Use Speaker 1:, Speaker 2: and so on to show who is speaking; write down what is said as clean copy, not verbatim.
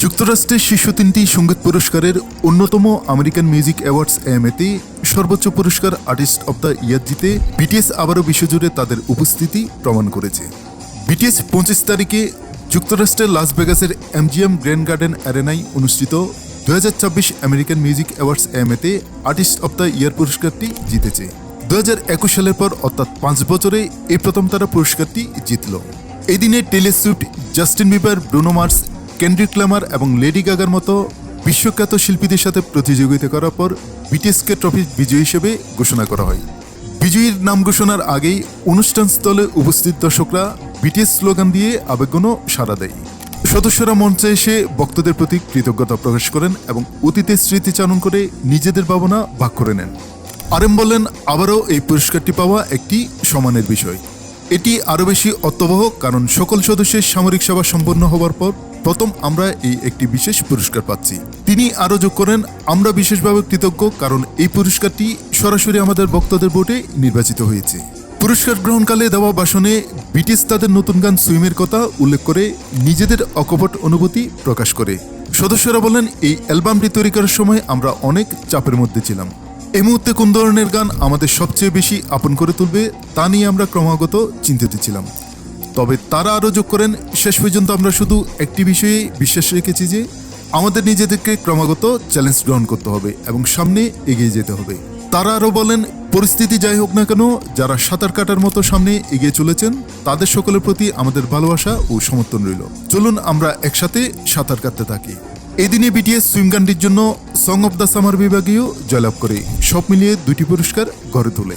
Speaker 1: যুক্তরাষ্ট্রের শীর্ষ তিনটি সঙ্গীত পুরস্কারের অন্যতম আমেরিকান মিউজিক অ্যাওয়ার্ডস এতে সর্বোচ্চ পুরস্কার আর্টিস্ট অব দ্য ইয়ার জিতে বিটিএস আবারও বিশ্বজুড়ে তাদের উপস্থিতি প্রমাণ করেছে। বিটিএস 25 তারিখে যুক্তরাষ্ট্রের লাস ভেগাসের এমজিএম গ্র্যান্ড গার্ডেন অ্যারেনায় অনুষ্ঠিত 2024 আমেরিকান মিউজিক অ্যাওয়ার্ডস এতে আর্টিস্ট অব দ্য ইয়ার পুরস্কারটি জিতেছে। 2021 সালের পর অর্থাৎ 5 বছরে এই প্রথম তারা পুরস্কারটি জিতল। এই দিনে Taylor Swift, Justin Bieber, Bruno Mars, Kendrick Lamar এবং লেডি গাগার মতো বিশ্বখ্যাত শিল্পীদের সাথে প্রতিযোগিতা করার পর বিটিএসকে ট্রফি বিজয়ী হিসেবে ঘোষণা করা হয়। বিজয়ীর নাম ঘোষণার আগেই অনুষ্ঠানস্থলে উপস্থিত দর্শকরা বিটিএস স্লোগান দিয়ে আবেগঘন সাড়া দেয়। সদস্যরা মঞ্চে এসে ভক্তদের প্রতি কৃতজ্ঞতা প্রকাশ করেন এবং অতীতের স্মৃতিচারণ করে নিজেদের ভাবনা ভাগ করে নেন। আরএম বলেন, আবারও এই পুরস্কারটি পাওয়া একটি সম্মানের বিষয়। এটি আরও বেশি অর্থবহ কারণ সকল সদস্যের সামরিক সেবা সম্পন্ন হওয়ার পর প্রথম আমরা এই একটি বিশেষ পুরস্কার পাচ্ছি। তিনি আরও যোগ করেন, আমরা বিশেষভাবে কৃতজ্ঞ কারণ এই পুরস্কারটি সরাসরি আমাদের ভক্তদের ভোটে নির্বাচিত হয়েছে। পুরস্কার গ্রহণকালে দেওয়া ভাষণে বিটিএস তাদের নতুন গান সুইমের কথা উল্লেখ করে নিজেদের অকপট অনুভূতি প্রকাশ করে। সদস্যরা বলেন, এই অ্যালবামটি তৈরি করার সময় আমরা অনেক চাপের মধ্যে ছিলাম। এই মুহূর্তে কোন ধরনের গান আমাদের সবচেয়ে বেশি আপন করে তুলবে তা নিয়ে আমরা ক্রমাগত চিন্তিত ছিলাম। তবে তারা আরও যোগ করেন, শেষ পর্যন্ত আমরা শুধু একটি বিষয়ে বিশ্বাস রেখেছি যে আমাদের নিজেদেরকে ক্রমাগত চ্যালেঞ্জ গ্রহণ করতে হবে এবং সামনে এগিয়ে যেতে হবে। তারা আরও বলেন, পরিস্থিতি যাই হোক না কেন, যারা সাঁতার কাটার মতো সামনে এগিয়ে চলেছেন তাদের সকলের প্রতি আমাদের ভালোবাসা ও সমর্থন রইল। চলুন আমরা একসাথে সাঁতার কাটতে থাকি। এই দিনে বিটিএস সুইম গানটির জন্য সং অব দ্য সামার বিভাগেও জয়লাভ করে সব মিলিয়ে 2টি পুরস্কার ঘরে তোলে।